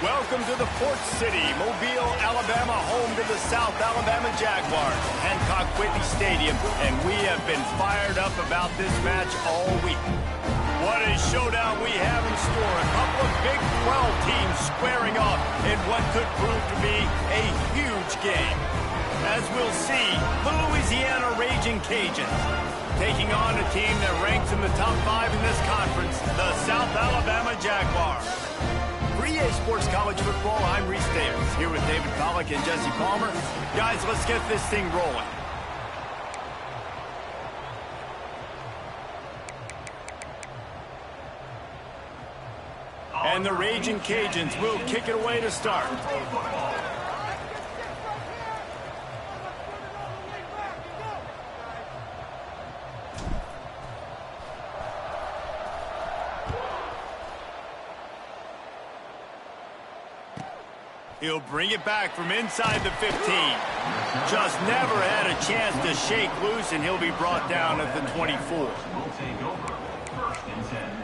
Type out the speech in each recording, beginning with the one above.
Welcome to the Port City, Mobile, Alabama, home to the South Alabama Jaguars, Hancock Whitney Stadium, and we have been fired up about this match all week. What a showdown we have in store. A couple of Big 12 teams squaring off in what could prove to be a huge game. As we'll see, the Louisiana Raging Cajuns taking on a team that ranks in the top 5 in this conference, the South Alabama Jaguars. For EA Sports College Football, I'm Reese Davis, here with David Pollack and Jesse Palmer. Guys, let's get this thing rolling. And the Raging Cajuns will kick it away to start. He'll bring it back from inside the 15. Just never had a chance to shake loose, and he'll be brought down at the 24. Will take over. First and 10.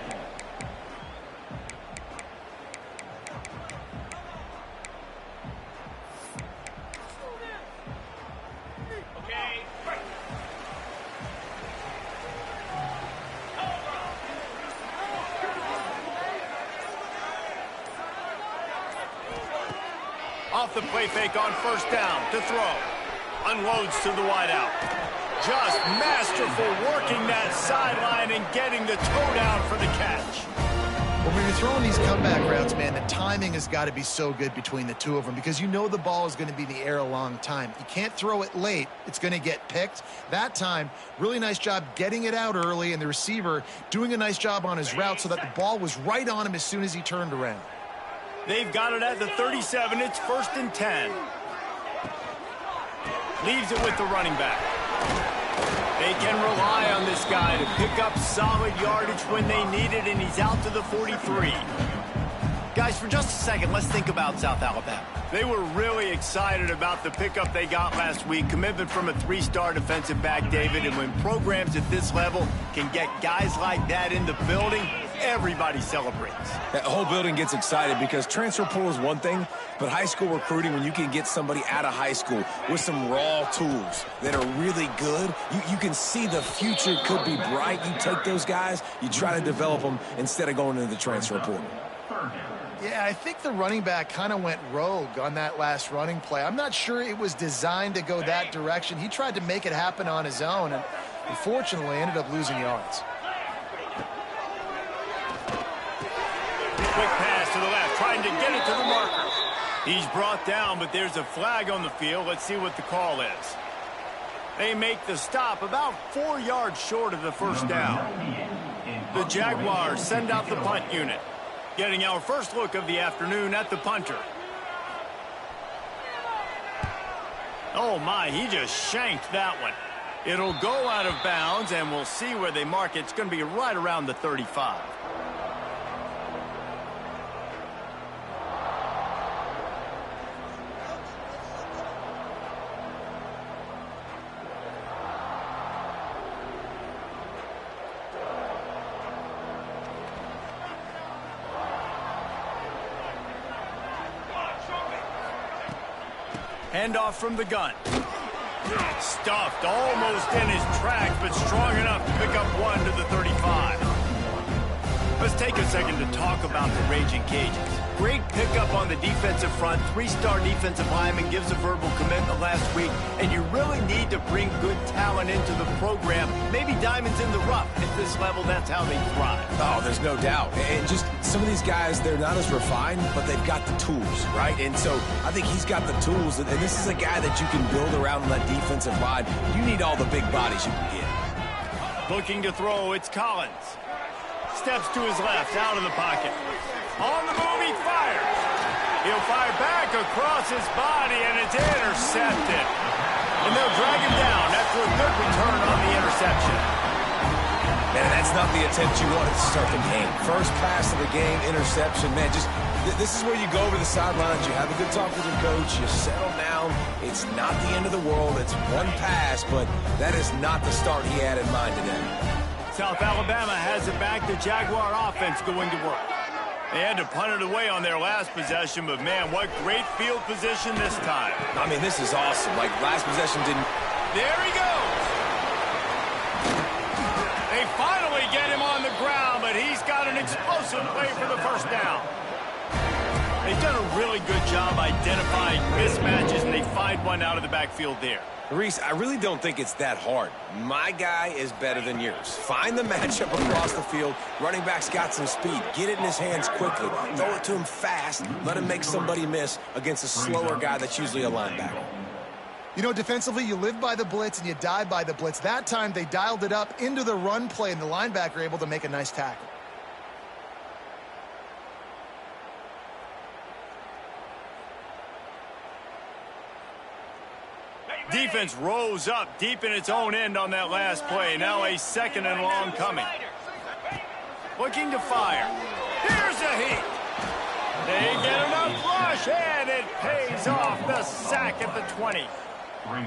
Off the play fake on first down to throw. Unloads to the wideout. Just masterful working that sideline and getting the toe down for the catch. Well, when you're throwing these comeback routes, man, the timing has got to be so good between the two of them because you know the ball is going to be in the air a long time. You can't throw it late. It's going to get picked. That time, really nice job getting it out early, and the receiver doing a nice job on his route so that the ball was right on him as soon as he turned around. They've got it at the 37. It's first and 10. Leaves it with the running back. They can rely on this guy to pick up solid yardage when they need it, and he's out to the 43. Guys, for just a second, let's think about South Alabama. They were really excited about the pickup they got last week. Commitment from a 3-star defensive back, David, and when programs at this level can get guys like that in the building, everybody celebrates. That whole building gets excited because transfer portal is one thing, but high school recruiting, when you can get somebody out of high school with some raw tools that are really good, you can see the future could be bright. You take those guys, you try to develop them instead of going into the transfer portal. Yeah, I think the running back kind of went rogue on that last running play. I'm not sure it was designed to go that direction. He tried to make it happen on his own, and unfortunately ended up losing yards. Quick pass to the left, trying to get it to the marker. He's brought down, but there's a flag on the field. Let's see what the call is. They make the stop about 4 yards short of the first down. The Jaguars send out the punt unit. Getting our first look of the afternoon at the punter. Oh my, he just shanked that one. It'll go out of bounds, and we'll see where they mark it. It's going to be right around the 35. Handoff from the gun. Stuffed almost in his tracks, but strong enough to pick up one to the 35. Let's take a second to talk about the Raging Cajuns. Great pickup on the defensive front. 3-star defensive lineman gives a verbal commitment last week, and you really need to bring good talent into the program. Maybe diamonds in the rough. At this level, that's how they thrive. Oh, there's no doubt. And just some of these guys, they're not as refined, but they've got the tools, right? And so I think he's got the tools, and this is a guy that you can build around on that defensive line. You need all the big bodies you can get. Looking to throw, it's Collins. Steps to his left, out of the pocket. On the move, he fires. He'll fire back across his body, and it's intercepted. And they'll drag him down after a good return on the interception. Man, that's not the attempt you wanted to start the game. First pass of the game, interception. Man, just this is where you go over the sidelines. You have a good talk with your coach. You settle down. It's not the end of the world. It's one pass, but that is not the start he had in mind today. South Alabama has it back. The Jaguar offense going to work. They had to punt it away on their last possession, but man, what great field position this time. I mean, this is awesome. Like, last possession didn't... There he goes. They finally get him on the ground, but he's got an explosive play for the first down. They've done a really good job identifying mismatches, and they find one out of the backfield there. Reese, I really don't think it's that hard. My guy is better than yours. Find the matchup across the field. Running back's got some speed. Get it in his hands quickly. Throw it to him fast. Let him make somebody miss against a slower guy that's usually a linebacker. You know, defensively, you live by the blitz and you die by the blitz. That time, they dialed it up into the run play, and the linebacker able to make a nice tackle. Defense rose up deep in its own end on that last play. Now a second and long coming. Looking to fire. Here's a heat. They get enough rush, and it pays off. The sack at the 20.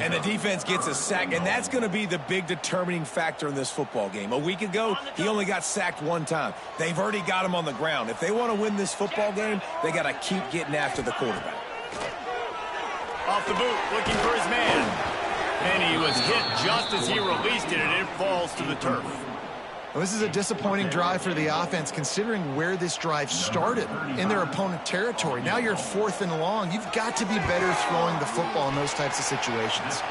And the defense gets a sack, and that's going to be the big determining factor in this football game. A week ago, he only got sacked one time. They've already got him on the ground. If they want to win this football game, they got to keep getting after the quarterback. Off the boot, looking for his man. And he was hit just as he released it, and it falls to the turf. Well, this is a disappointing drive for the offense, considering where this drive started in their opponent territory. Now you're 4th and long. You've got to be better throwing the football in those types of situations.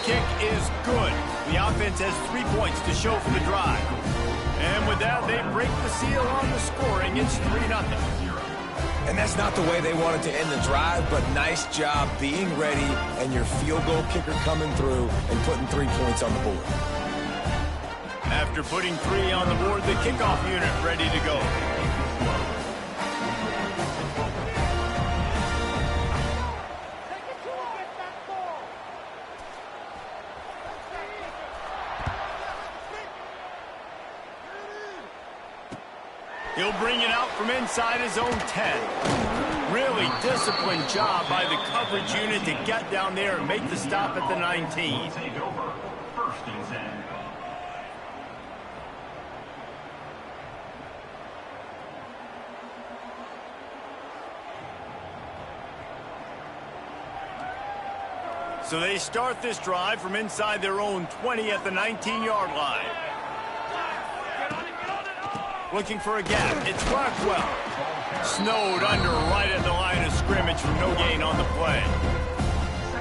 Kick is good. The offense has 3 points to show for the drive. And with that, they break the seal on the scoring. It's 3-0. And that's not the way they wanted to end the drive, but nice job being ready and your field goal kicker coming through and putting 3 points on the board. After putting 3 on the board, the kickoff unit ready to go. He'll bring it out from inside his own 10. Really disciplined job by the coverage unit to get down there and make the stop at the 19. Take over. First and 10. So they start this drive from inside their own 20 at the 19-yard line. Looking for a gap. It's Rockwell. Snowed under right at the line of scrimmage from no gain on the play.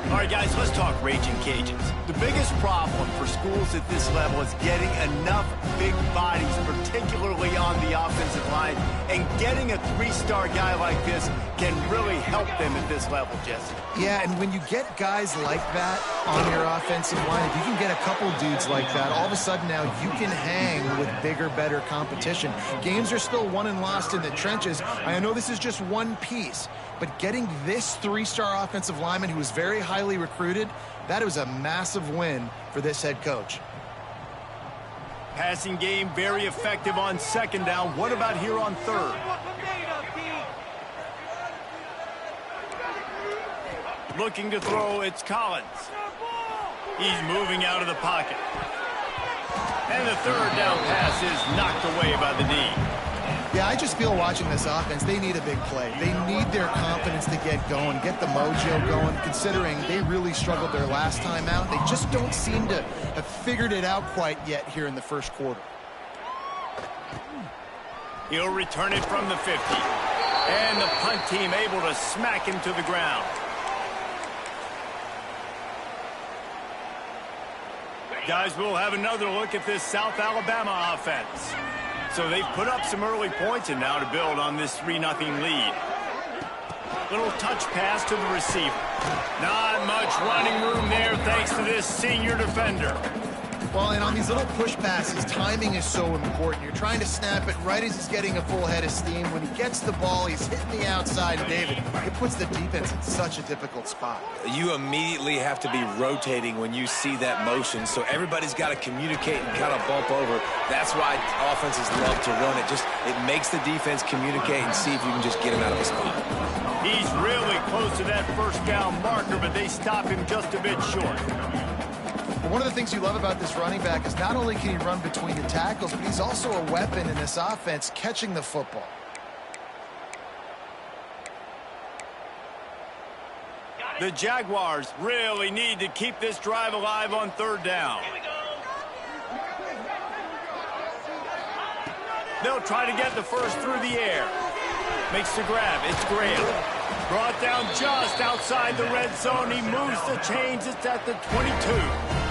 All right, guys, let's talk Raging Cajuns. The biggest problem for schools at this level is getting enough big bodies, particularly on the offensive line, and getting a 3-star guy like this can really help them at this level, Jesse. Yeah, and when you get guys like that on your offensive line, if you can get a couple dudes like that, all of a sudden now you can hang with bigger, better competition. Games are still won and lost in the trenches. I know this is just one piece, but getting this 3-star offensive lineman who was very highly recruited, that was a massive win for this head coach. Passing game very effective on second down. What about here on third? Looking to throw, it's Collins. He's moving out of the pocket. And the third down pass is knocked away by the D. Yeah, I just feel watching this offense, they need a big play. They need their confidence to get going, get the mojo going, considering they really struggled their last time out. They just don't seem to have figured it out quite yet here in the first quarter. He'll return it from the 50. And the punt team able to smack him to the ground. Guys, we'll have another look at this South Alabama offense. So they've put up some early points and now to build on this 3-0 lead. Little touch pass to the receiver. Not much running room there thanks to this senior defender. Well, and on these little push passes, timing is so important. You're trying to snap it right as he's getting a full head of steam. When he gets the ball, he's hitting the outside. David, it puts the defense in such a difficult spot. You immediately have to be rotating when you see that motion, so everybody's got to communicate and kind of bump over. That's why offenses love to run it. It makes the defense communicate and see if you can just get him out of a spot. He's really close to that first down marker, but they stop him just a bit short. But one of the things you love about this running back is not only can he run between the tackles, but he's also a weapon in this offense catching the football. The Jaguars really need to keep this drive alive on third down. They'll try to get the first through the air. Makes the grab. It's Graham. Brought down just outside the red zone. He moves the chains. It's at the 22.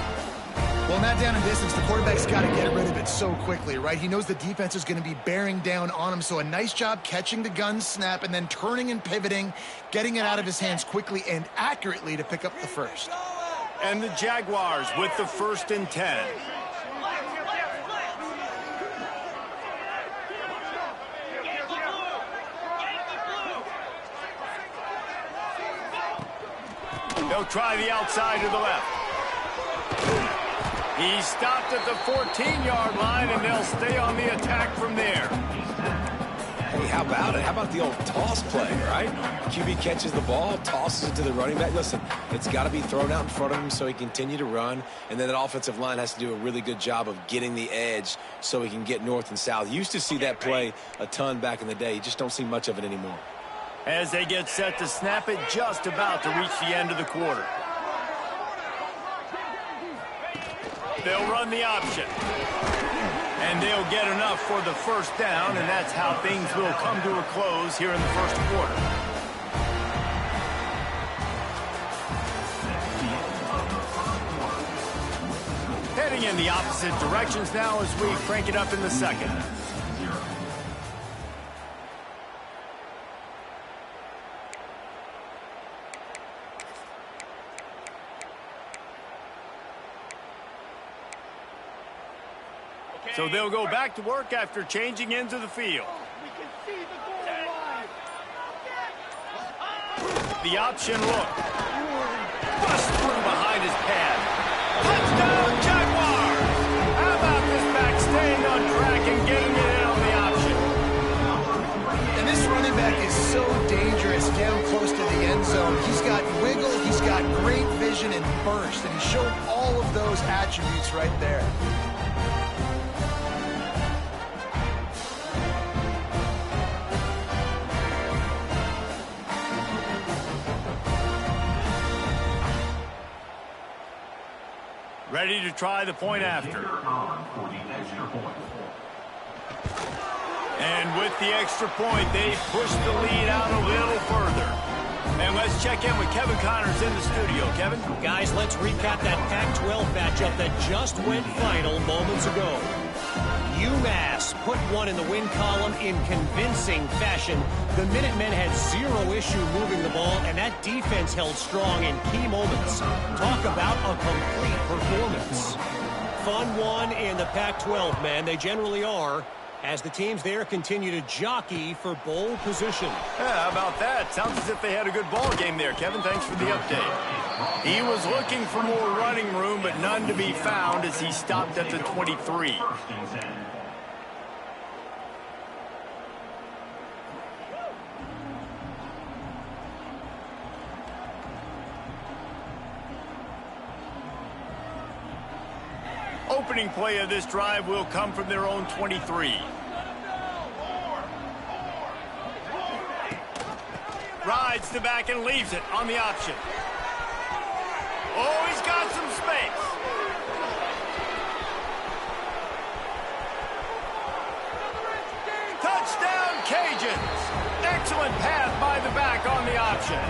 Well, not down in distance, the quarterback's got to get rid of it so quickly, right? He knows the defense is going to be bearing down on him, so a nice job catching the gun snap and then turning and pivoting, getting it out of his hands quickly and accurately to pick up the first. And the Jaguars with the 1st and 10. They'll try the outside to the left. He stopped at the 14-yard line, and they'll stay on the attack from there. Hey, how about it? How about the old toss play, right? QB catches the ball, tosses it to the running back. Listen, it's got to be thrown out in front of him so he can continue to run, and then that offensive line has to do a really good job of getting the edge so he can get north and south. Used to see that play a ton back in the day. You just don't see much of it anymore. As they get set to snap it, just about to reach the end of the quarter. They'll run the option. And they'll get enough for the first down, and that's how things will come to a close here in the first quarter. Heading in the opposite directions now as we crank it up in the second. So they'll go back to work after changing into the field. The option look. Bust through behind his pad. Touchdown, Jaguars! How about this back staying on track and getting it in on the option? And this running back is so dangerous down close to the end zone. He's got wiggle, he's got great vision and burst, and he showed all of those attributes right there. Ready to try the point after. And with the extra point, they push the lead out a little further. And let's check in with Kevin Connors in the studio. Kevin? Guys, let's recap that Pac-12 matchup that just went final moments ago. UMass put one in the win column in convincing fashion. The Minutemen had zero issue moving the ball, and that defense held strong in key moments. Talk about a complete performance. Fun one in the Pac-12, man. They generally are, as the teams there continue to jockey for bowl position. Yeah, how about that? Sounds as if they had a good ball game there, Kevin. Thanks for the update. He was looking for more running room, but none to be found as he stopped at the 23. Opening play of this drive will come from their own 23. Rides the back and leaves it on the option. Oh, he's got some space. Touchdown, Cajuns. Excellent pass by the back on the option.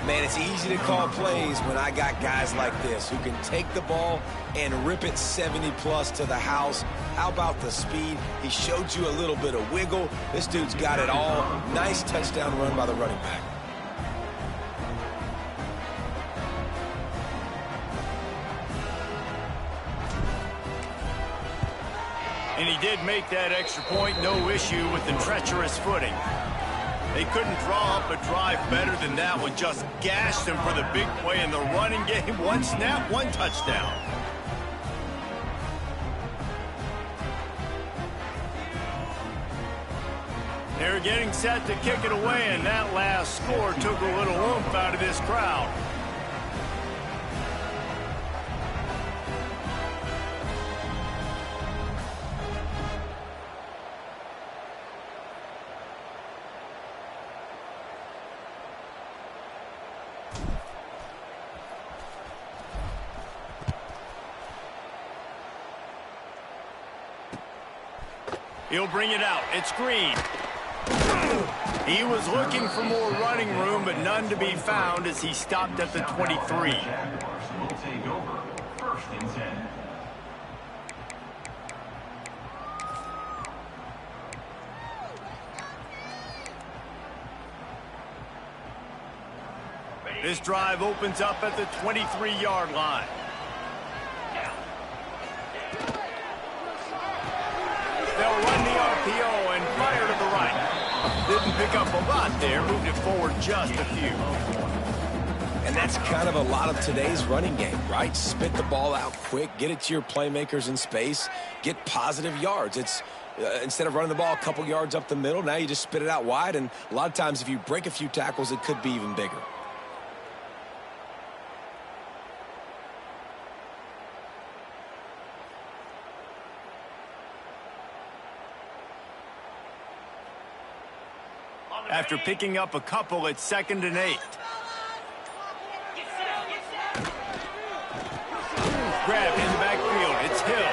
Man, it's easy to call plays when I got guys like this who can take the ball and rip it 70-plus to the house. How about the speed? He showed you a little bit of wiggle. This dude's got it all. Nice touchdown run by the running back. And he did make that extra point, no issue with the treacherous footing. They couldn't draw up a drive better than that one. Just gashed them for the big play in the running game. One snap, one touchdown. They're getting set to kick it away, and that last score took a little oomph out of this crowd. He'll bring it out. It's Green. He was looking for more running room, but none to be found as he stopped at the 23. Will take over. First and 10. This drive opens up at the 23-yard line. They'll run the RPO and fire to the right. Didn't pick up a lot there, moved it forward just a few. And that's kind of a lot of today's running game, right? Spit the ball out quick, get it to your playmakers in space, get positive yards. It's instead of running the ball a couple yards up the middle, now you just spit it out wide, and a lot of times if you break a few tackles, it could be even bigger. After picking up a couple, it's 2nd and 8. Grab in the backfield. It's Hill.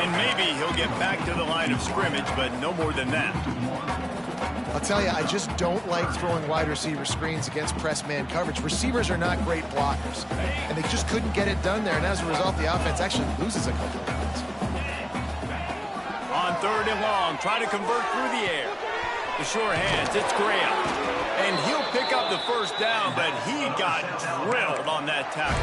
And maybe he'll get back to the line of scrimmage, but no more than that. I'll tell you, I just don't like throwing wide receiver screens against press man coverage. Receivers are not great blockers, and they just couldn't get it done there. And as a result, the offense actually loses a couple of yards. On 3rd and long, try to convert through the air. The sure hands, it's Graham. And he'll pick up the first down, but he got drilled on that tackle.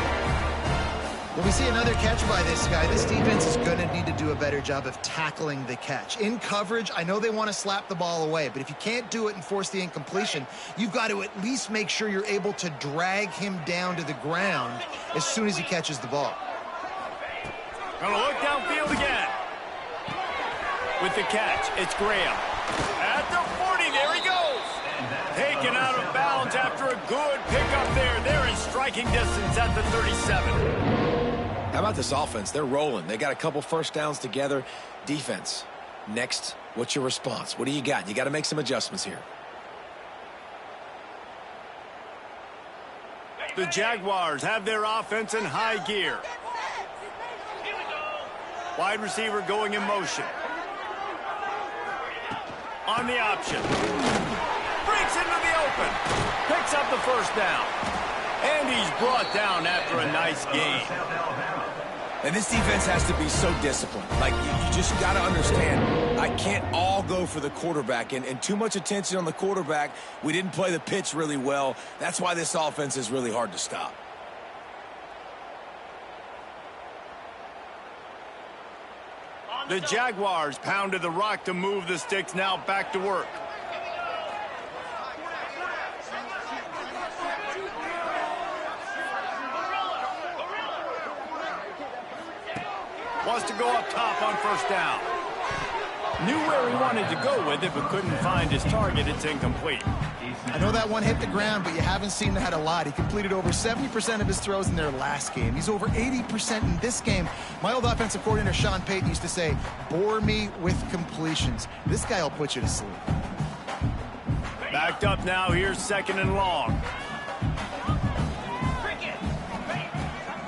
When we see another catch by this guy, this defense is going to need to do a better job of tackling the catch. In coverage, I know they want to slap the ball away, but if you can't do it and force the incompletion, you've got to at least make sure you're able to drag him down to the ground as soon as he catches the ball. Gonna look downfield again. With the catch, it's Graham. At the 40, there he goes. Taken out of bounds after a good pickup there. They're in striking distance at the 37. How about this offense? They're rolling. They got a couple first downs together. Defense, next, what's your response? What do you got? You got to make some adjustments here. The Jaguars have their offense in high gear. Wide receiver going in motion. On the option. Breaks into the open. Picks up the first down. And he's brought down after a nice gain. And this defense has to be so disciplined. Like, you just got to understand, I can't all go for the quarterback. And too much attention on the quarterback. We didn't play the pitch really well. That's why this offense is really hard to stop. The Jaguars pounded the rock to move the sticks, now back to work. Wants to go up top on first down. Knew where he wanted to go with it, but couldn't find his target. It's incomplete. I know that one hit the ground, but you haven't seen that a lot. He completed over 70% of his throws in their last game. He's over 80% in this game. My old offensive coordinator, Sean Payton, used to say, bore me with completions. This guy will put you to sleep. Backed up now. Here's 2nd and long.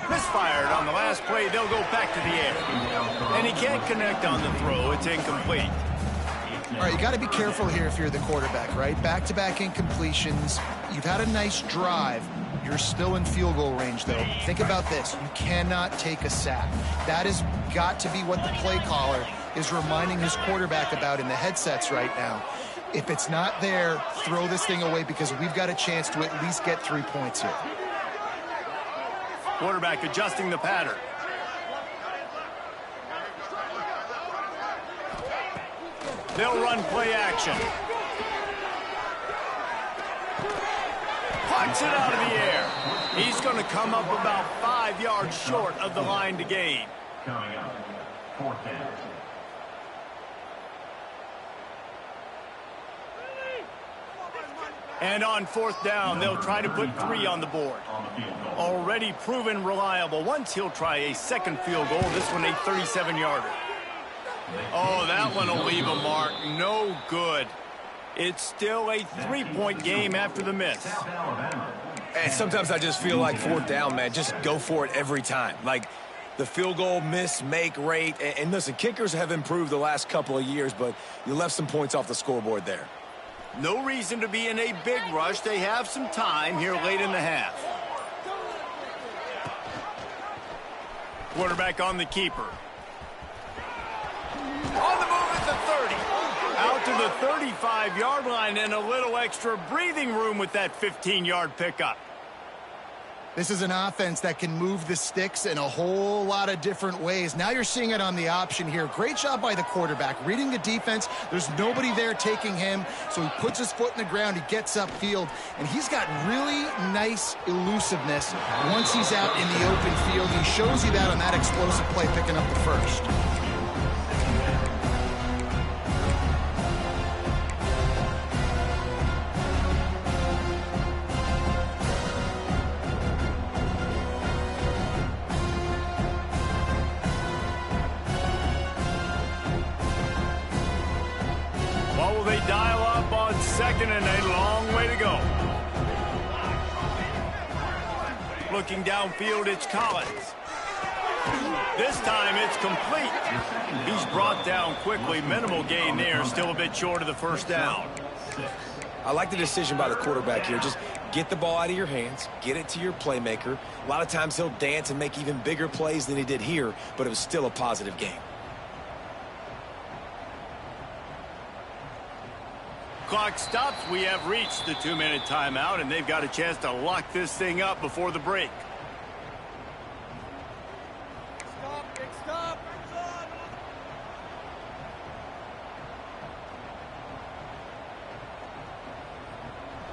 Misfired on the last play. They'll go back to the air. And he can't connect on the throw. It's incomplete. All right, you got to be careful here if you're the quarterback, right? Back-to-back incompletions. You've had a nice drive. You're still in field goal range, though. Think about this. You cannot take a sack. That has got to be what the play caller is reminding his quarterback about in the headsets right now. If it's not there, throw this thing away because we've got a chance to at least get 3 points here. Quarterback adjusting the pattern. They'll run play action. Pucks it out of the air. He's going to come up about 5 yards short of the line to gain. Coming up, 4th down. And on 4th down, they'll try to put 3 on the board. Already proven reliable. Once he'll try a second field goal, this one a 37-yarder. Oh, that one will leave a mark. No good. It's still a 3-point game after the miss. And sometimes I just feel like 4th down, man, just go for it every time. Like, The field goal miss-make rate. And listen, kickers have improved the last couple of years, but you left some points off the scoreboard there. No reason to be in a big rush. They have some time here late in the half. Quarterback on the keeper. On the move at the 30. Out to the 35-yard line and a little extra breathing room with that 15-yard pickup. This is an offense that can move the sticks in a whole lot of different ways. Now you're seeing it on the option here. Great job by the quarterback. Reading the defense, there's nobody there taking him, so he puts his foot in the ground, he gets upfield, and he's got really nice elusiveness once he's out in the open field. He shows you that on that explosive play, picking up the first. Second and a long way to go. Looking downfield, it's Collins. This time it's complete. He's brought down quickly. Minimal gain there. Still a bit short of the first down. I like the decision by the quarterback here. Just get the ball out of your hands, get it to your playmaker. A lot of times he'll dance and make even bigger plays than he did here, but it was still a positive game. Clock stops. We have reached the 2-minute timeout, and they've got a chance to lock this thing up before the break. Stop.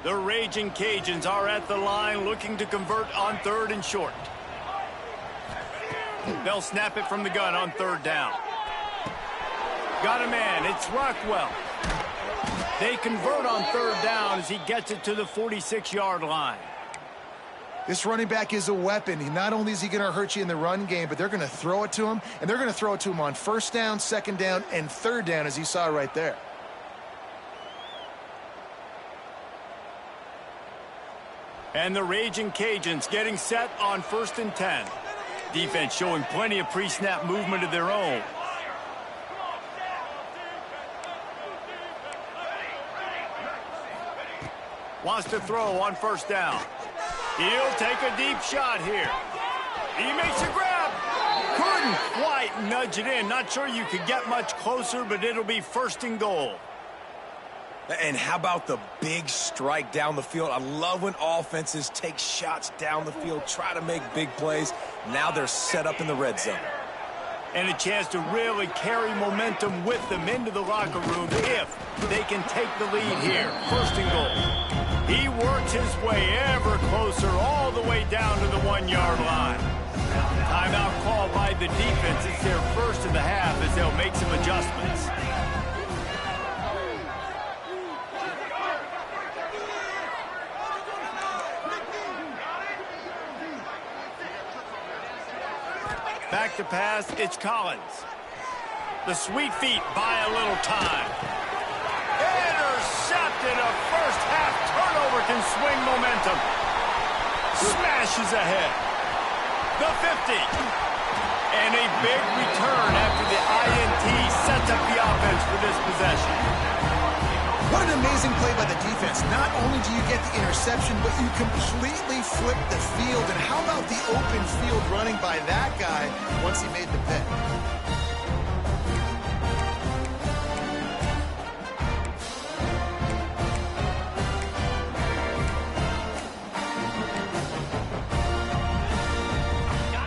The Raging Cajuns are at the line looking to convert on 3rd and short. They'll snap it from the gun on 3rd down. Got a man. It's Rockwell. They convert on 3rd down as he gets it to the 46-yard line. This running back is a weapon. Not only is he going to hurt you in the run game, but they're going to throw it to him, and they're going to throw it to him on 1st down, 2nd down, and 3rd down, as you saw right there. And the Raging Cajuns getting set on 1st and 10. Defense showing plenty of pre-snap movement of their own. Wants to throw on 1st down. He'll take a deep shot here. He makes a grab. Couldn't quite nudge it in. Not sure you could get much closer, but it'll be 1st and goal. And how about the big strike down the field? I love when offenses take shots down the field, try to make big plays. Now they're set up in the red zone. And a chance to really carry momentum with them into the locker room if they can take the lead here. 1st and goal. He works his way ever closer all the way down to the 1-yard line. Timeout called by the defense. It's their first of the half as they'll make some adjustments. Back to pass, it's Collins. The sweet feet buy a little time. Intercepted. A first half turnover can swing momentum. Smashes ahead. The 50. And a big return after the INT sets up the offense for this possession. What an amazing play by the defense. Not only do you get the interception, but you completely flip the field. And how about the open field running by that guy once he made the pick?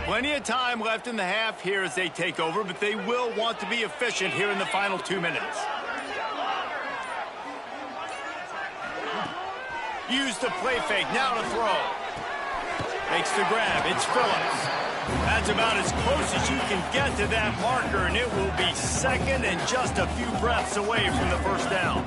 Plenty of time left in the half here as they take over, but they will want to be efficient here in the final 2 minutes. Use the play fake, now to throw. Makes the grab, it's Phillips. That's about as close as you can get to that marker, and it will be 2nd and just a few breaths away from the 1st down.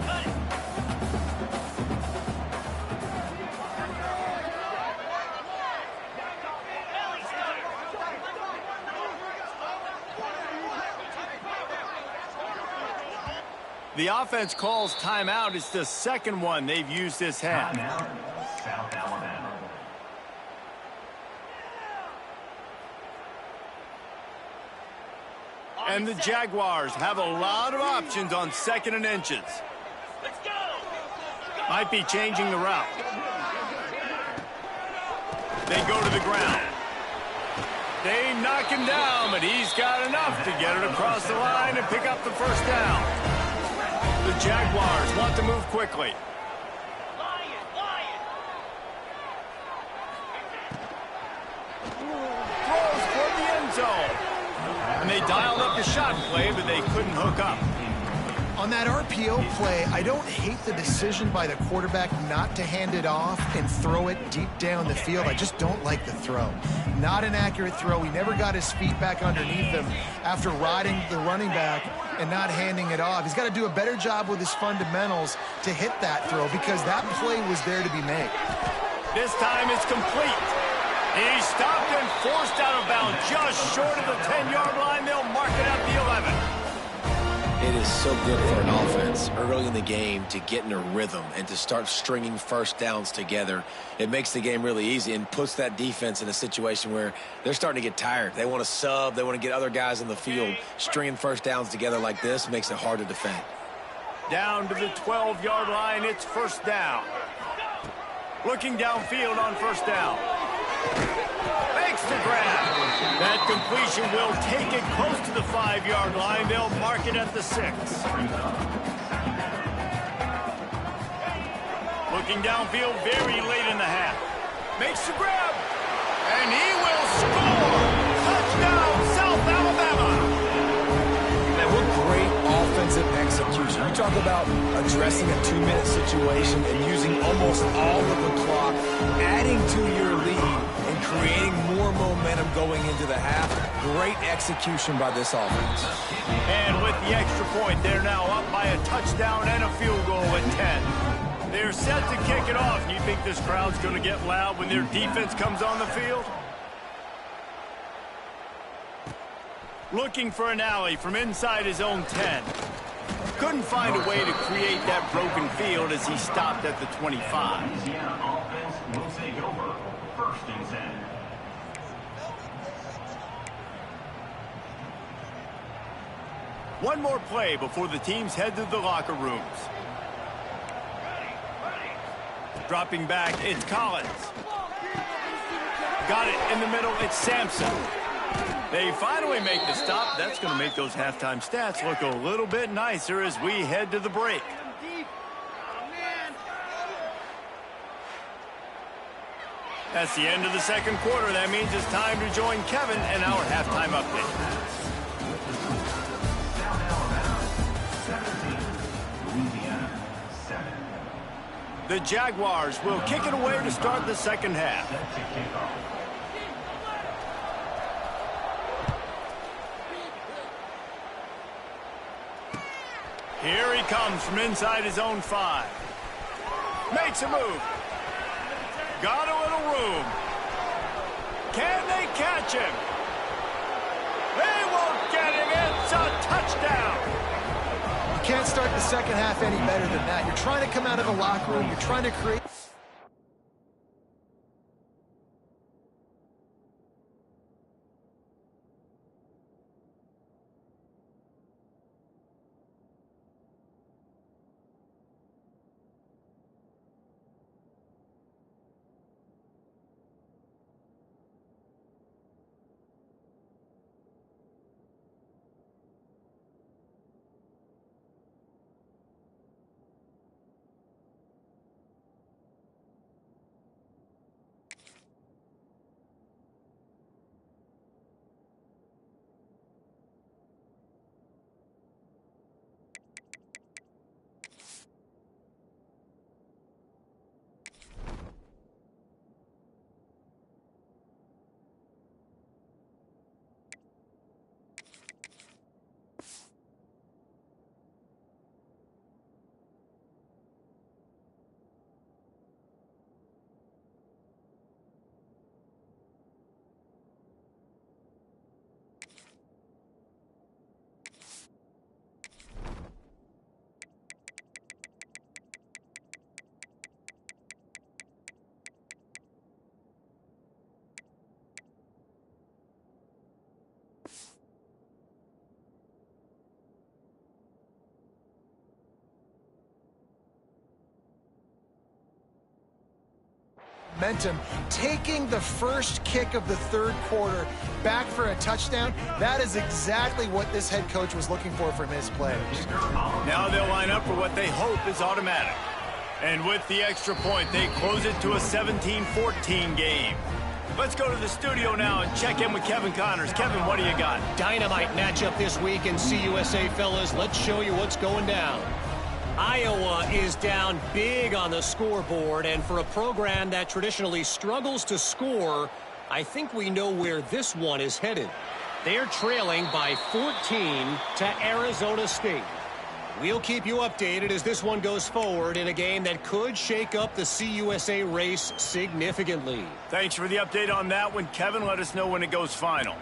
The offense calls timeout. It's the 2nd one they've used this half. Timeout, South Alabama. And the Jaguars have a lot of options on 2nd and inches. Might be changing the route. They go to the ground. They knock him down, but he's got enough to get it across the line and pick up the first down. The Jaguars want to move quickly. Throws toward the end zone. And they dialed up the shot play, but they couldn't hook up. On that RPO play, I don't hate the decision by the quarterback not to hand it off and throw it deep down the field. I just don't like the throw. Not an accurate throw. He never got his feet back underneath him after riding the running back and not handing it off. He's got to do a better job with his fundamentals to hit that throw because that play was there to be made. This time it's complete. He's stopped and forced out of bounds just short of the 10-yard line. They'll mark it at the 11. It is so good for an offense early in the game to get in a rhythm and to start stringing first downs together. It makes the game really easy and puts that defense in a situation where they're starting to get tired. They want to sub. They want to get other guys on the field. Stringing first downs together like this makes it hard to defend. Down to the 12-yard line, it's first down. Looking downfield on first down. Makes the grab. That completion will take it close to the 5-yard line. They'll mark it at the 6. Looking downfield very late in the half. Makes the grab. And he will score. Touchdown, South Alabama. Now, what great offensive execution. You talk about addressing a 2-minute situation and using almost all of the clock, adding to your lead, and creating more momentum going into the half. Great execution by this offense. And with the extra point, they're now up by a touchdown and a field goal at 10. They're set to kick it off. You think this crowd's going to get loud when their defense comes on the field? Looking for an alley from inside his own 10. Couldn't find a way to create that broken field as he stopped at the 25. Louisiana offense will take over. 1st and 10. One more play before the teams head to the locker rooms. Dropping back, it's Collins. Got it in the middle, it's Sampson. They finally make the stop. That's going to make those halftime stats look a little bit nicer as we head to the break. That's the end of the 2nd quarter. That means it's time to join Kevin and our halftime update. The Jaguars will kick it away to start the 2nd half. Here he comes from inside his own 5. Makes a move. Got a little room. Can they catch him? They won't get him. It's a touchdown. You can't start the 2nd half any better than that. You're trying to come out of the locker room. You're trying to create... momentum, taking the first kick of the third quarter back for a touchdown. That is exactly what this head coach was looking for from his players. Now they'll line up for what they hope is automatic. And with the extra point, they close it to a 17-14 game. Let's go to the studio now and check in with Kevin Connors. Kevin, what do you got? Dynamite matchup this week in CUSA, fellas. Let's show you what's going down. Iowa is down big on the scoreboard, and for a program that traditionally struggles to score, I think we know where this one is headed. They're trailing by 14 to Arizona State. We'll keep you updated as this one goes forward in a game that could shake up the CUSA race significantly. Thanks for the update on that one, Kevin. Let us know when it goes final.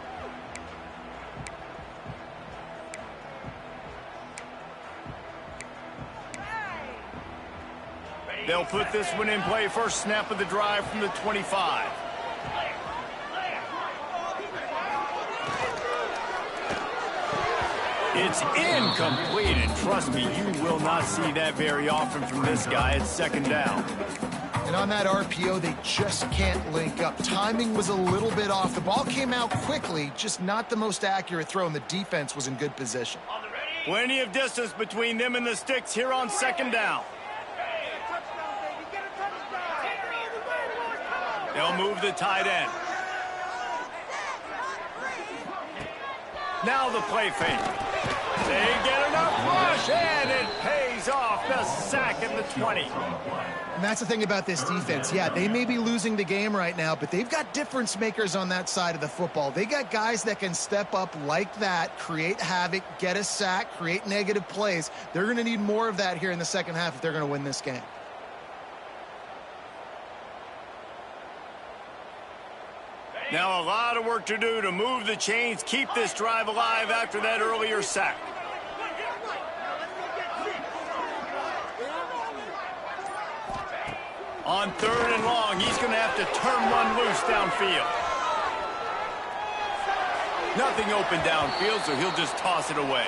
They'll put this one in play. First snap of the drive from the 25. It's incomplete, and trust me, you will not see that very often from this guy. It's second down. And on that RPO, they just can't link up. Timing was a little bit off. The ball came out quickly, just not the most accurate throw, and the defense was in good position. Plenty of distance between them and the sticks here on second down. They'll move the tight end. Now the play fake. They get enough rush, and it pays off. The sack at the 20. And that's the thing about this defense. Yeah, they may be losing the game right now, but they've got difference makers on that side of the football. They got guys that can step up like that, create havoc, get a sack, create negative plays. They're going to need more of that here in the second half if they're going to win this game. Now a lot of work to do to move the chains, keep this drive alive after that earlier sack. On third and long, he's going to have to turn one loose downfield. Nothing open downfield, so he'll just toss it away.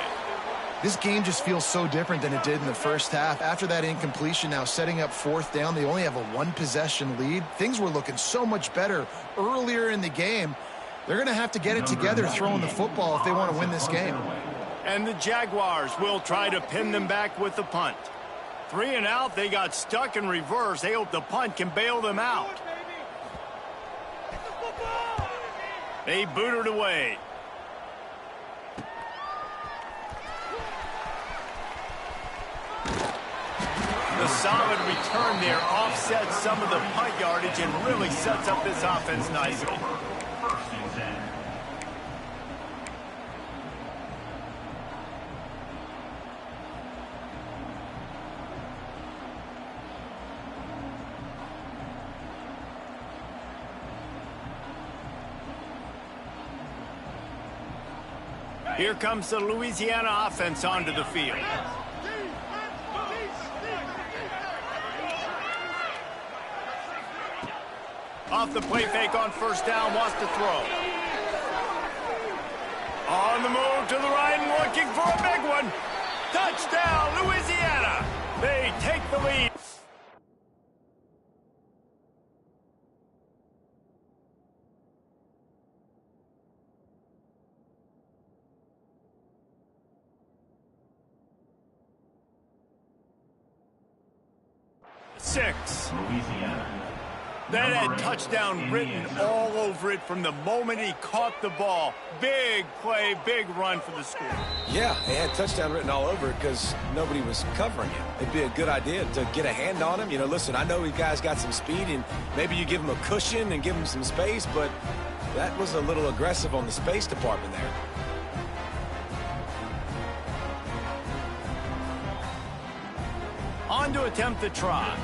This game just feels so different than it did in the first half. After that incompletion, now setting up fourth down, they only have a one-possession lead. Things were looking so much better earlier in the game. They're going to have to get it together throwing the football if they want to win this game. And the Jaguars will try to pin them back with the punt. 3 and out, they got stuck in reverse. They hope the punt can bail them out. They boot it away. The solid return there offsets some of the punt yardage and really sets up this offense nicely. First and 10. Here comes the Louisiana offense onto the field. Off the play fake on first down, wants to throw. On the move to the right and looking for a big one. Touchdown, Louisiana. They take the lead. Six. Louisiana. That had touchdown written all over it from the moment he caught the ball. Big play, big run for the school. Yeah, they had touchdown written all over it because nobody was covering him. It'd be a good idea to get a hand on him. You know, listen, I know you guys got some speed, and maybe you give him a cushion and give him some space, but that was a little aggressive on the space department there. On to attempt the try.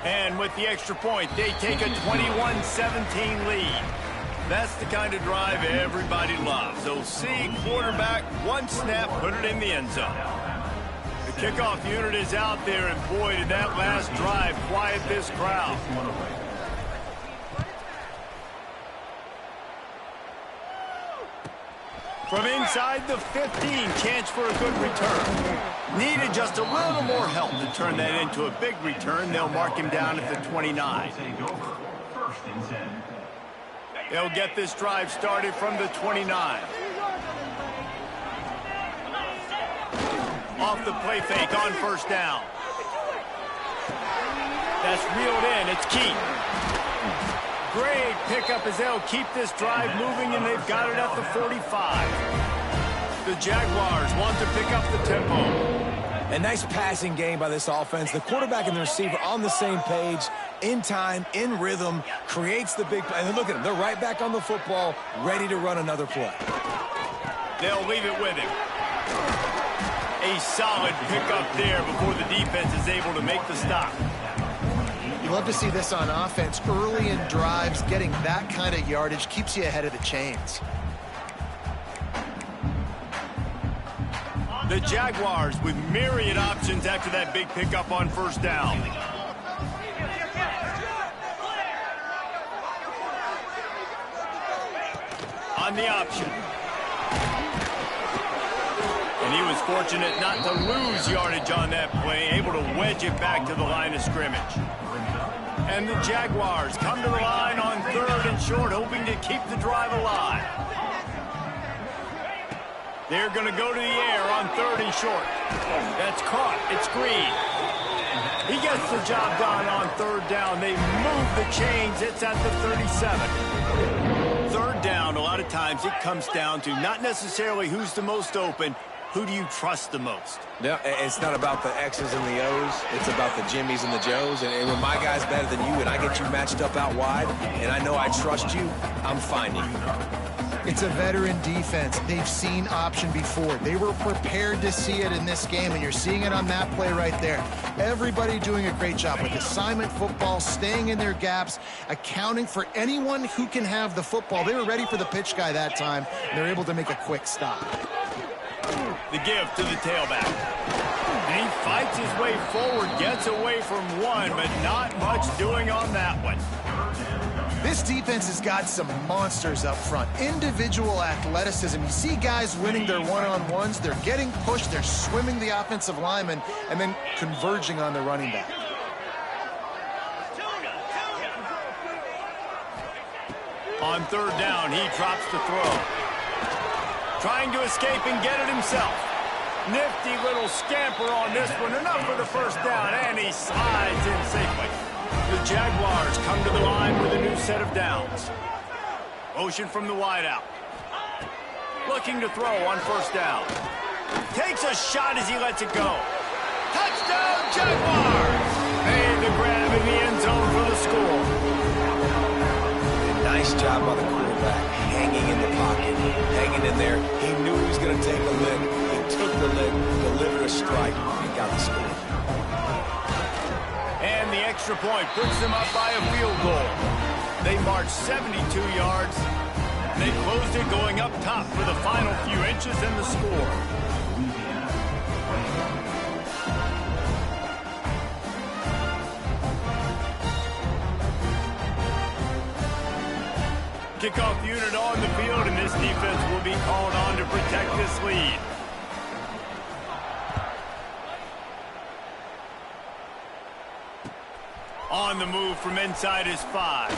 And with the extra point, they take a 21-17 lead. That's the kind of drive everybody loves. So see quarterback, one snap, put it in the end zone. The kickoff unit is out there, and boy, did that last drive quiet this crowd. From inside the 15, chance for a good return. Needed just a little more help to turn that into a big return. They'll mark him down at the 29. They'll get this drive started from the 29. Off the play fake on first down. That's reeled in. It's Keith. Great pickup as they'll keep this drive moving, and they've got it at the 45. The Jaguars want to pick up the tempo. A nice passing game by this offense. The quarterback and the receiver on the same page, in time, in rhythm, creates the big play. And look at them. They're right back on the football, ready to run another play. They'll leave it with him. A solid pickup there before the defense is able to make the stop. You love to see this on offense. Early in drives, getting that kind of yardage keeps you ahead of the chains. The Jaguars with myriad options after that big pickup on first down. On the option. And he was fortunate not to lose yardage on that play, able to wedge it back to the line of scrimmage. And the Jaguars come to the line on 3rd and short, hoping to keep the drive alive. They're going to go to the air on 3rd and short. That's caught. It's Green. He gets the job done on 3rd down. They move the chains. It's at the 37. 3rd down, a lot of times it comes down to not necessarily who's the most open, who do you trust the most? No, it's not about the X's and the O's. It's about the Jimmys and the Joes. And when my guy's better than you and I get you matched up out wide and I know I trust you, I'm finding you. It's a veteran defense. They've seen option before. They were prepared to see it in this game, and you're seeing it on that play right there. Everybody doing a great job with assignment football, staying in their gaps, accounting for anyone who can have the football. They were ready for the pitch guy that time, and they're able to make a quick stop. The give to the tailback. And he fights his way forward, gets away from one, but not much doing on that one. This defense has got some monsters up front. Individual athleticism. You see guys winning their one-on-ones. They're getting pushed. They're swimming the offensive lineman and then converging on the running back. On 3rd down, he drops the throw. Trying to escape and get it himself. Nifty little scamper on this one. Enough for the first down, and he slides in safely. The Jaguars come to the line with a new set of downs. Motion from the wideout. Looking to throw on first down. Takes a shot as he lets it go. Touchdown, Jaguars! Made the grab in the end zone for the score. Nice job by the quarterback, hanging in the pocket, hanging in there. He knew he was going to take a lick. He took the lick, delivered a strike, and got the score. And the extra point puts them up by a field goal. They marched 72 yards. They closed it going up top for the final few inches and the score. Kickoff unit on the field, and this defense will be called on to protect this lead. On the move from inside his 5.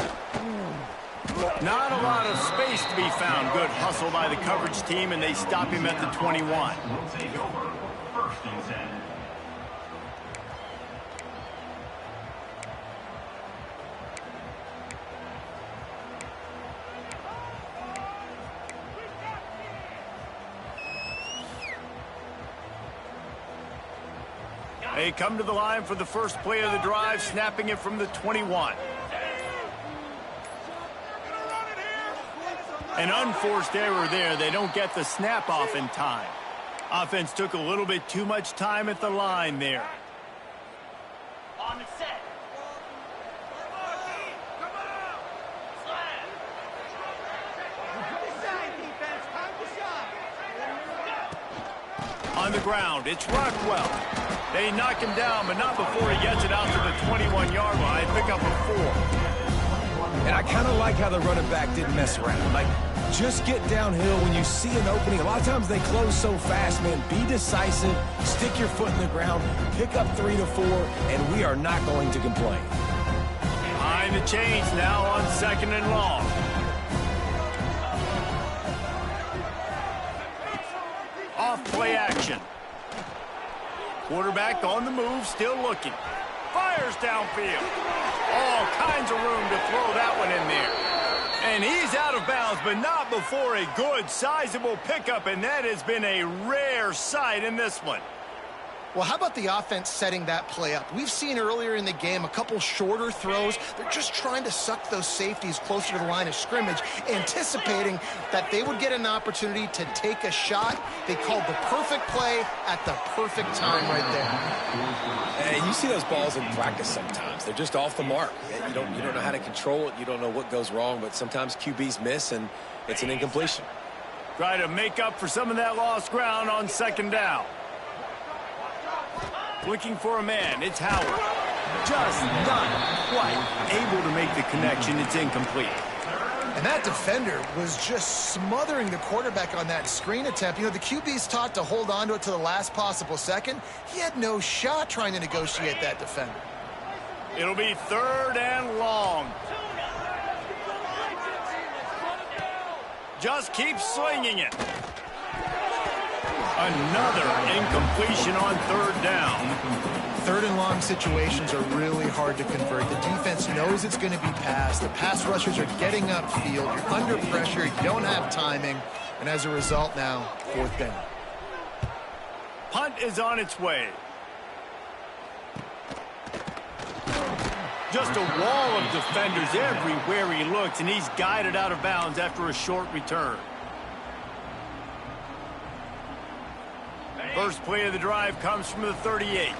Not a lot of space to be found. Good hustle by the coverage team, and they stop him at the 21. Will take over. 1st and 10. They come to the line for the first play of the drive, snapping it from the 21. An unforced error there. They don't get the snap off in time. Offense took a little bit too much time at the line there. On the set. On the ground, it's Rockwell. They knock him down, but not before he gets it out to the 21-yard line. Pick up a 4. And I kind of like how the running back didn't mess around. Like, just get downhill when you see an opening. A lot of times they close so fast, man. Be decisive, stick your foot in the ground, pick up 3 to 4, and we are not going to complain. Behind the chains now on 2nd and long. Off play action. Quarterback on the move, still looking. Fires downfield. All kinds of room to throw that one in there. And he's out of bounds, but not before a good, sizable pickup, and that has been a rare sight in this one. Well, how about the offense setting that play up? We've seen earlier in the game a couple shorter throws. They're just trying to suck those safeties closer to the line of scrimmage, anticipating that they would get an opportunity to take a shot. They called the perfect play at the perfect time right there. And you see those balls in practice sometimes. They're just off the mark. You don't know how to control it. You don't know what goes wrong, but sometimes QBs miss, and it's an incompletion. Try to make up for some of that lost ground on 2nd down. Looking for a man, it's Howard. Just not quite able to make the connection. It's incomplete. And that defender was just smothering the quarterback on that screen attempt. You know, the QB's taught to hold on to it to the last possible second. He had no shot trying to negotiate that defender. It'll be 3rd and long. Just keep slinging it. Another incompletion on 3rd down. 3rd and long situations are really hard to convert. The defense knows it's going to be passed. The pass rushers are getting upfield. You're under pressure. You don't have timing. And as a result now, 4th down. Punt is on its way. Just a wall of defenders everywhere he looks, and he's guided out of bounds after a short return. First play of the drive comes from the 38.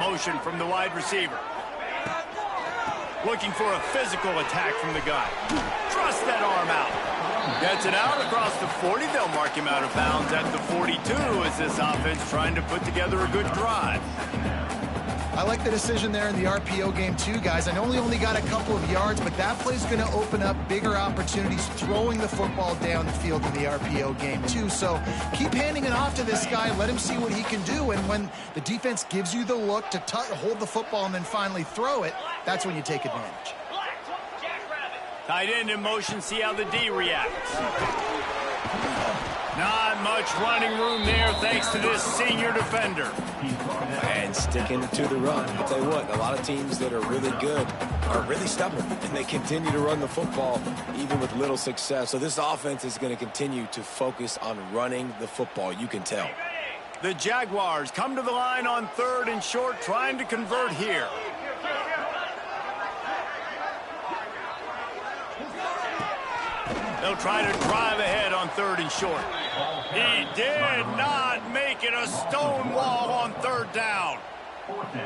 Motion from the wide receiver. Looking for a physical attack from the guy. Thrust that arm out. Gets it out across the 40. They'll mark him out of bounds at the 42 as this offense trying to put together a good drive. I like the decision there in the RPO game too, guys. I know he only got a couple of yards, but that play's going to open up bigger opportunities throwing the football down the field in the RPO game too. So keep handing it off to this guy. Let him see what he can do. And when the defense gives you the look to hold the football and then finally throw it, that's when you take advantage. Tight end in motion. See how the D reacts. Not much running room there thanks to this senior defender. And sticking to the run. I'll tell you what, a lot of teams that are really good are really stubborn, and they continue to run the football even with little success. So this offense is going to continue to focus on running the football. You can tell. The Jaguars come to the line on 3rd and short, trying to convert here. They'll try to drive ahead on 3rd and short. He did not make it a stone wall on 3rd down.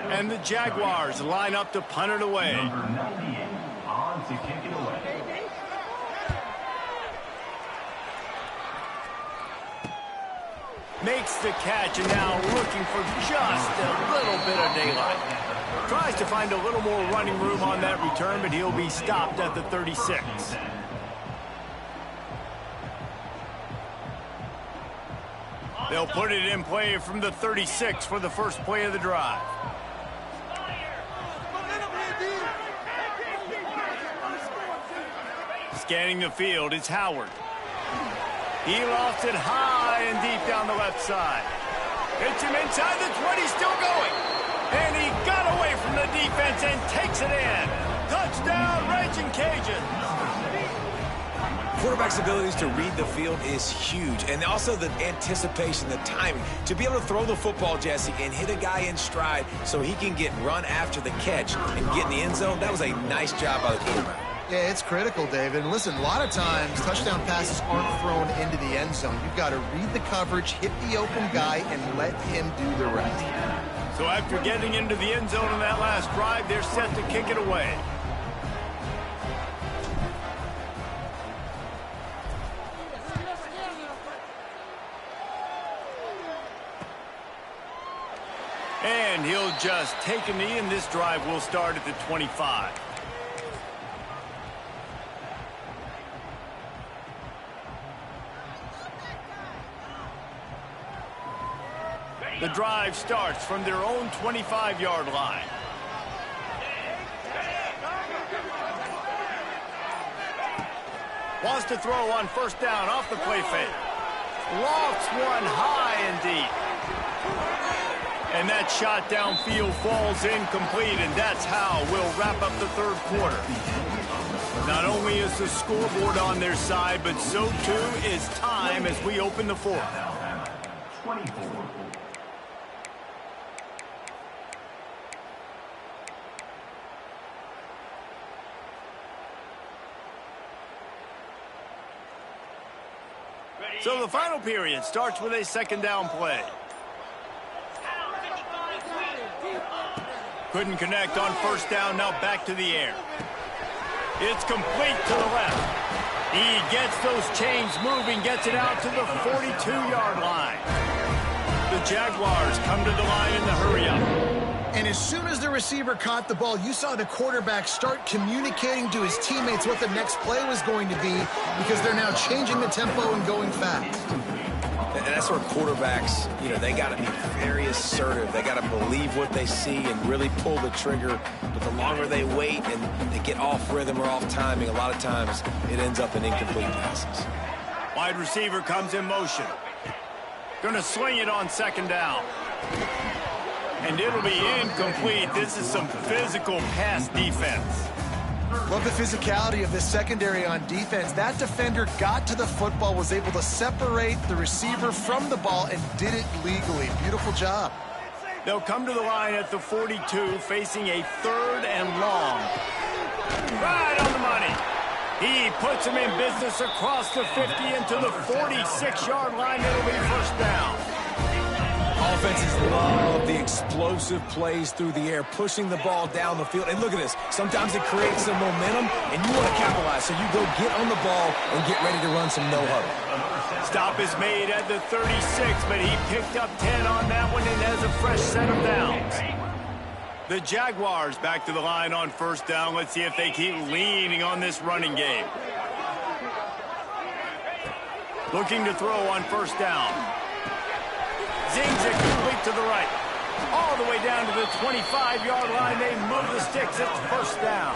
And the Jaguars line up to punt it away. Number 98 on to kick it away. Makes the catch and now looking for just a little bit of daylight. Tries to find a little more running room on that return, but he'll be stopped at the 36. They'll put it in play from the 36 for the first play of the drive. Scanning the field, it's Howard. He lofts it high and deep down the left side. Hits him inside the 20, still going. And he got away from the defense and takes it in. Touchdown, Raging Cajuns. Quarterback's abilities to read the field is huge, and also the anticipation, the timing. To be able to throw the football, Jesse, and hit a guy in stride so he can get run after the catch and get in the end zone, that was a nice job by the quarterback. Yeah, it's critical, David. And listen, a lot of times touchdown passes aren't thrown into the end zone. You've got to read the coverage, hit the open guy, and let him do the rest. So after getting into the end zone in that last drive, they're set to kick it away. And he'll just take a knee, and this drive will start at the 25. The drive starts from their own 25-yard line. Wants to throw on first down off the play fake. Lofts one high and deep. And that shot downfield falls incomplete, and that's how we'll wrap up the third quarter. Not only is the scoreboard on their side, but so too is time as we open the fourth. 24. So the final period starts with a second down play. Couldn't connect on first down, now back to the air. It's complete to the left. He gets those chains moving, gets it out to the 42-yard line. The Jaguars come to the line in the hurry-up. And as soon as the receiver caught the ball, you saw the quarterback start communicating to his teammates what the next play was going to be, because they're now changing the tempo and going fast. And that's where quarterbacks, they got to be very assertive. They got to believe what they see and really pull the trigger. But the longer they wait and they get off rhythm or off timing, a lot of times it ends up in incomplete passes. Wide receiver comes in motion. Going to sling it on second down. And it'll be incomplete. This is some physical pass defense. Love the physicality of this secondary on defense. That defender got to the football, was able to separate the receiver from the ball, and did it legally. Beautiful job. They'll come to the line at the 42, facing a third and long. Right on the money. He puts him in business across the 50 into the 46-yard line. It'll be first down. Offenses love the explosive plays through the air, pushing the ball down the field. And look at this. Sometimes it creates some momentum, and you want to capitalize. So you go get on the ball and get ready to run some no-huddle. Stop is made at the 36, but he picked up 10 on that one and has a fresh set of downs. The Jaguars back to the line on first down. Let's see if they keep leaning on this running game. Looking to throw on first down. Zings it complete to the right. All the way down to the 25-yard line. They move the sticks. It's first down.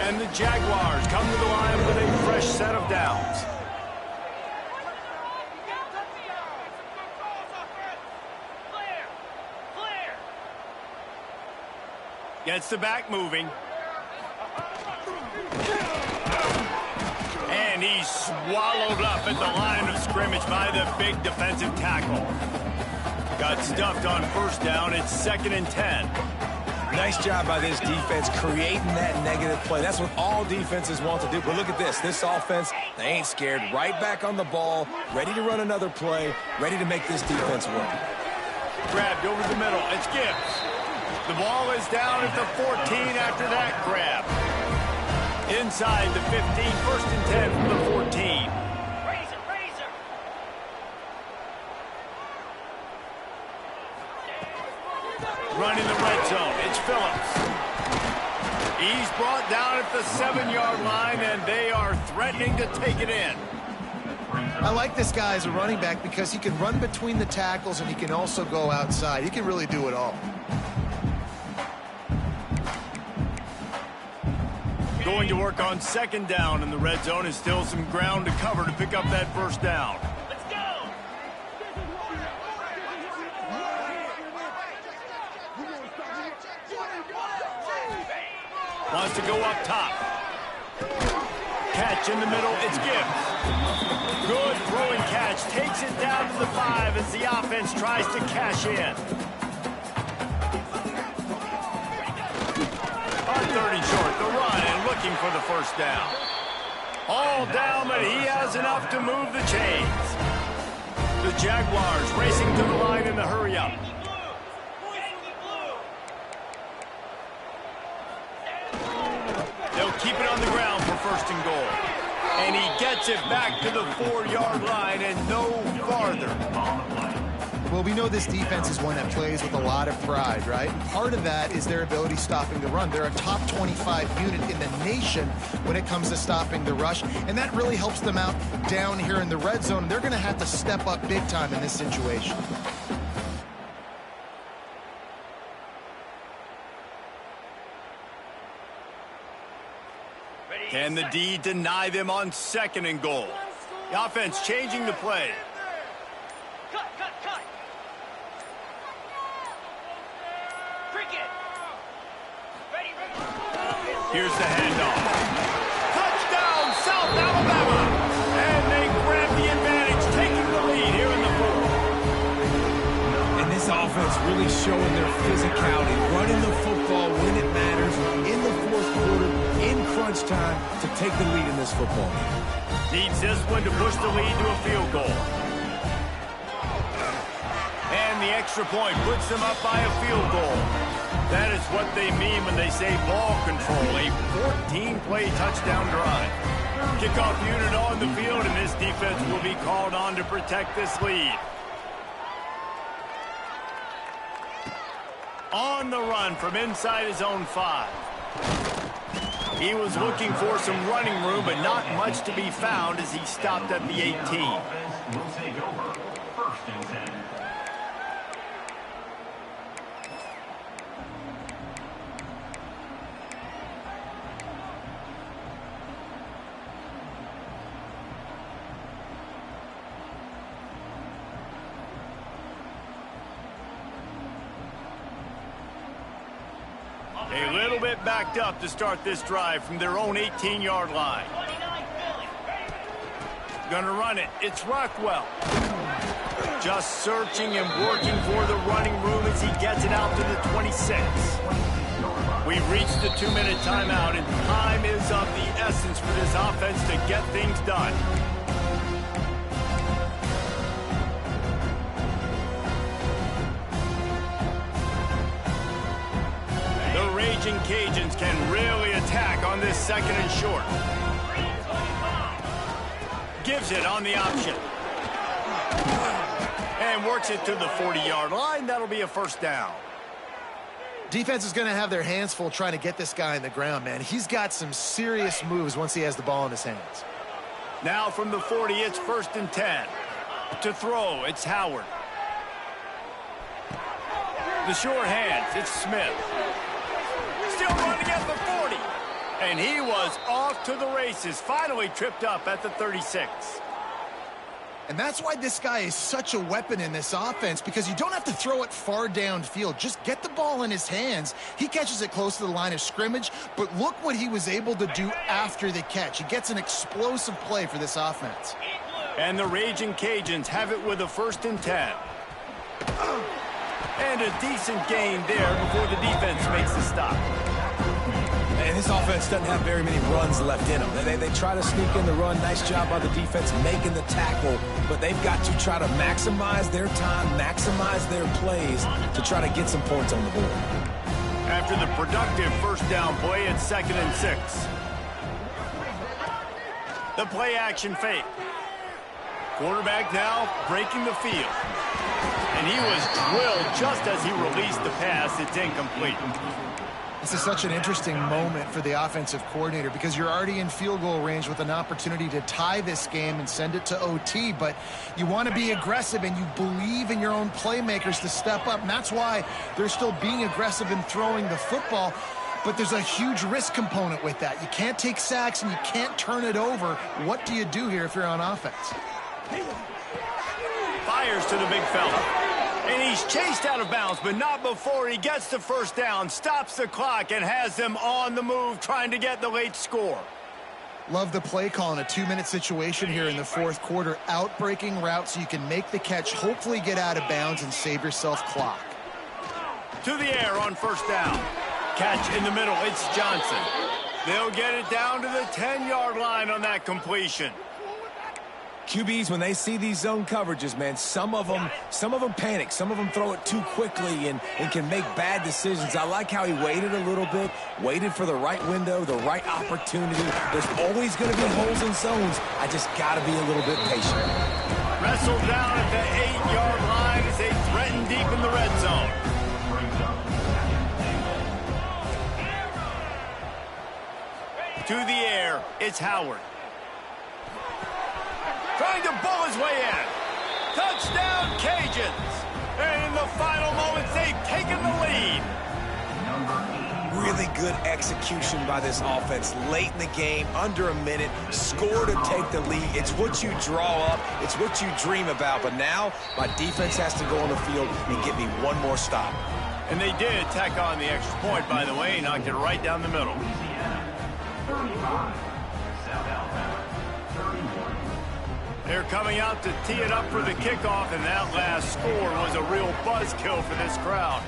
And the Jaguars come to the line with a fresh set of downs. Gets the back moving. And he's swallowed up at the line of scrimmage by the big defensive tackle. Got stuffed on first down. It's 2nd and 10. Nice job by this defense creating that negative play. That's what all defenses want to do. But look at this. This offense, they ain't scared. Right back on the ball, ready to run another play, ready to make this defense work. Grabbed over the middle. It's Gibbs. The ball is down at the 14 after that grab. Inside the 15, 1st and 10 from the 14. Razor. Running the red zone. It's Phillips. He's brought down at the 7-yard line, and they are threatening to take it in. I like this guy as a running back because he can run between the tackles and he can also go outside. He can really do it all. Going to work on second down in the red zone, and still some ground to cover to pick up that first down. Let's go. Wants to go up top. Catch in the middle. It's Gibbs. Good throwing catch. Takes it down to the 5 as the offense tries to cash in. On 3rd and short, the run and looking for the first down. All down, but he has enough to move the chains. The Jaguars racing to the line in the hurry-up. They'll keep it on the ground for 1st and goal. And he gets it back to the 4-yard line and no farther. Well, we know this defense is one that plays with a lot of pride, right? And part of that is their ability stopping the run. They're a top 25 unit in the nation when it comes to stopping the rush, and that really helps them out down here in the red zone. They're going to have to step up big time in this situation. Can the D deny them on 2nd and goal? The offense changing the play. Cut. Free kick. Ready. Here's the handoff. Touchdown, South Alabama! And they grab the advantage, taking the lead here in the 4th. And this offense really showing their physicality, running the football when it matters, in the 4th quarter, in crunch time, to take the lead in this football game. Needs this one to push the lead to a field goal. And the extra point puts them up by a field goal. That is what they mean when they say ball control, a 14-play touchdown drive. Kickoff unit on the field, and this defense will be called on to protect this lead. On the run from inside his own 5. He was looking for some running room, but not much to be found as he stopped at the 18. Will take over. 1st and 10. A little bit backed up to start this drive from their own 18-yard line. 29 Philly. Gonna run it. It's Rockwell. Just searching and working for the running room as he gets it out to the 26. We've reached the 2-minute timeout, and time is of the essence for this offense to get things done. The Raging Cajuns can really attack on this 2nd and short. Gives it on the option. And works it to the 40-yard line. That'll be a 1st down. Defense is going to have their hands full trying to get this guy in the ground, man. He's got some serious moves once he has the ball in his hands. Now from the 40, it's 1st and 10. To throw, it's Howard. The short hands, it's Smith. Still running at the 40. And he was off to the races, finally tripped up at the 36. And that's why this guy is such a weapon in this offense, because you don't have to throw it far downfield. Just get the ball in his hands. He catches it close to the line of scrimmage, but look what he was able to do after the catch. He gets an explosive play for this offense. And the Raging Cajuns have it with a 1st and 10. And a decent gain there before the defense makes the stop. And this offense doesn't have very many runs left in them. They try to sneak in the run. Nice job by the defense making the tackle. But they've got to try to maximize their time, maximize their plays to try to get some points on the board. After the productive 1st down play, it's 2nd and 6. The play action fake. Quarterback now breaking the field. And he was drilled just as he released the pass. It's incomplete. This is such an interesting moment for the offensive coordinator because you're already in field goal range with an opportunity to tie this game and send it to OT, but you want to be aggressive and you believe in your own playmakers to step up, and that's why they're still being aggressive in throwing the football. But there's a huge risk component with that. You can't take sacks and you can't turn it over. What do you do here if you're on offense? Fires to the big fella. And he's chased out of bounds, but not before he gets the 1st down, stops the clock, and has them on the move trying to get the late score. Love the play call in a 2-minute situation here in the 4th quarter. Out-breaking route so you can make the catch, hopefully get out of bounds, and save yourself clock. To the air on 1st down. Catch in the middle, it's Johnson. They'll get it down to the 10-yard line on that completion. QBs, when they see these zone coverages, man, some of them panic. Some of them throw it too quickly and can make bad decisions. I like how he waited a little bit, waited for the right window, the right opportunity. There's always going to be holes in zones. I just got to be a little bit patient. Wrestled down at the 8-yard line as they threaten deep in the red zone. To the air, it's Howard. Trying to bull his way in. Touchdown, Cajuns. And in the final moments, they've taken the lead. Number 8. Really good execution by this offense late in the game, under a minute, score to take the lead. It's what you draw up. It's what you dream about. But now my defense has to go on the field and get me one more stop. And they did tack on the extra point, by the way, knocked it right down the middle. Louisiana, 35. South Alabama, 31. They're coming out to tee it up for the kickoff, and that last score was a real buzzkill for this crowd.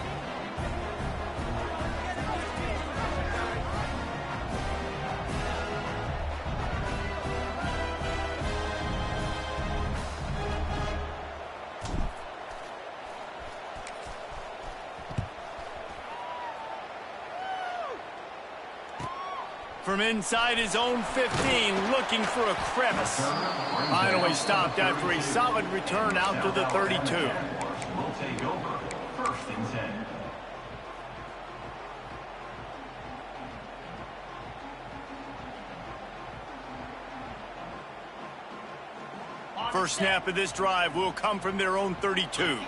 From inside his own 15, looking for a crevice. Finally stopped after a solid return out to the 32. Will take over. First and 10. First snap of this drive will come from their own 32.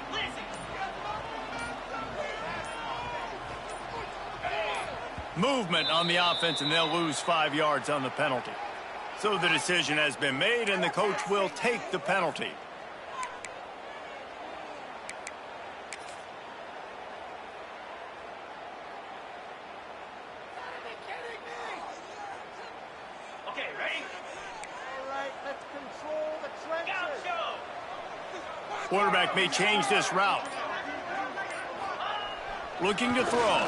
Movement on the offense, and they'll lose 5 yards on the penalty. So the decision has been made, and the coach will take the penalty. Okay, ready? All right, let's control the trenches. Go! Quarterback may change this route. Looking to throw.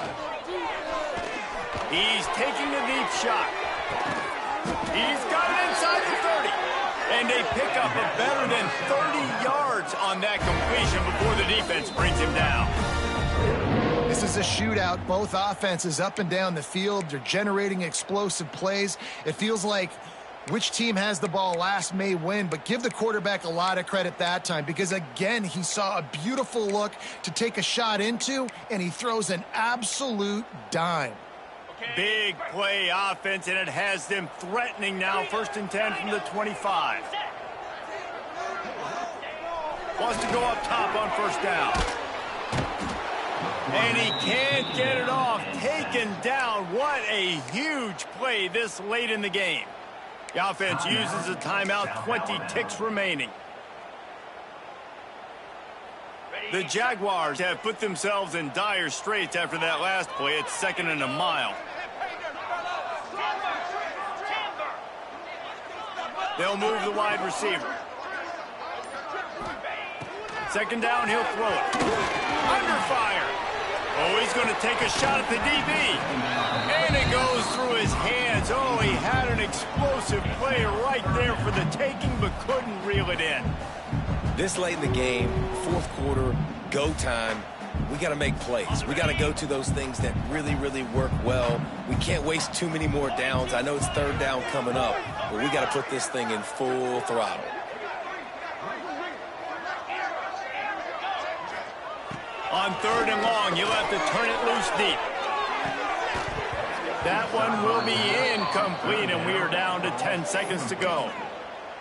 He's taking a deep shot. He's got it inside the 30. And they pick up a better than 30 yards on that completion before the defense brings him down. This is a shootout. Both offenses up and down the field. They're generating explosive plays. It feels like which team has the ball last may win, but give the quarterback a lot of credit that time because, again, he saw a beautiful look to take a shot into, and he throws an absolute dime. Big play offense, and it has them threatening now. First and 10 from the 25. Wants to go up top on first down. And he can't get it off. Taken down. What a huge play this late in the game. The offense uses a timeout, 20 ticks remaining. The Jaguars have put themselves in dire straits after that last play. It's 2nd and a mile. They'll move the wide receiver. 2nd down, he'll throw it. Under fire. Oh, he's going to take a shot at the DB. And it goes through his hands. Oh, he had an explosive play right there for the taking, but couldn't reel it in. This late in the game, 4th quarter, go time, we got to make plays. We got to go to those things that really, really work well. We can't waste too many more downs. I know it's 3rd down coming up, but we got to put this thing in full throttle. On 3rd and long, you'll have to turn it loose deep. That one will be incomplete, and we are down to 10 seconds to go.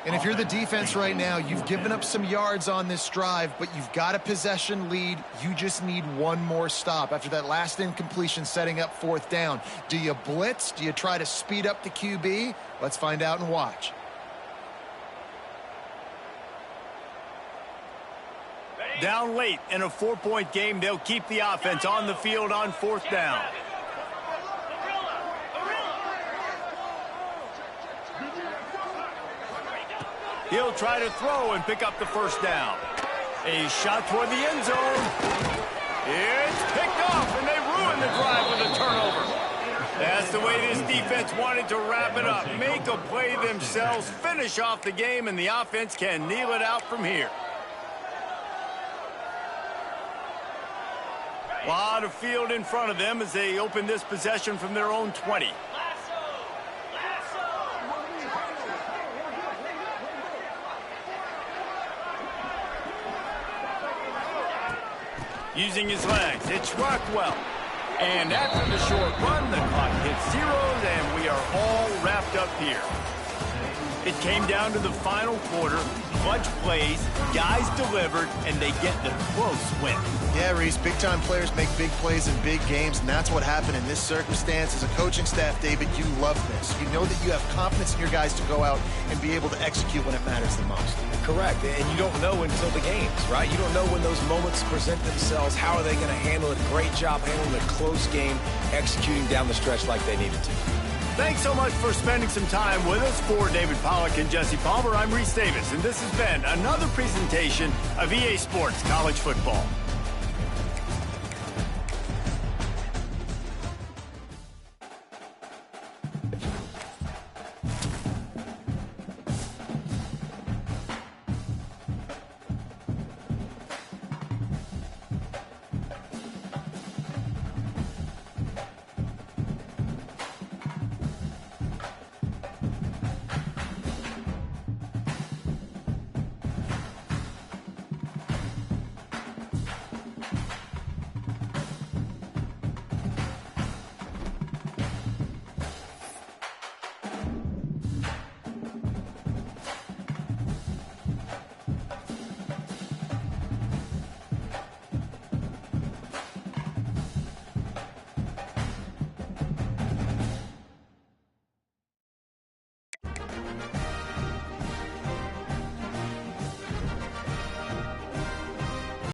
And if you're the defense right now, you've given up some yards on this drive, but you've got a possession lead. You just need one more stop. After that last incompletion setting up 4th down, do you blitz? Do you try to speed up the QB? Let's find out and watch. Down late in a 4-point game, they'll keep the offense on the field on 4th down. He'll try to throw and pick up the 1st down. A shot toward the end zone. It's picked off, and they ruin the drive with a turnover. That's the way this defense wanted to wrap it up. Make a play themselves, finish off the game, and the offense can kneel it out from here. A lot of field in front of them as they open this possession from their own 20. Using his legs, it's Rockwell. And after the short run, the clock hits zeros, and we are all wrapped up here. It came down to the final quarter, clutch plays, guys delivered, and they get the close win. Yeah, Reese, big-time players make big plays in big games, and that's what happened in this circumstance. As a coaching staff, David, you love this. You know that you have confidence in your guys to go out and be able to execute when it matters the most. Correct, and you don't know until the games, right? You don't know when those moments present themselves. How are they going to handle it? Great job handling a close game, executing down the stretch like they needed to. Thanks so much for spending some time with us. For David Pollack and Jesse Palmer, I'm Reese Davis, and this has been another presentation of EA Sports College Football.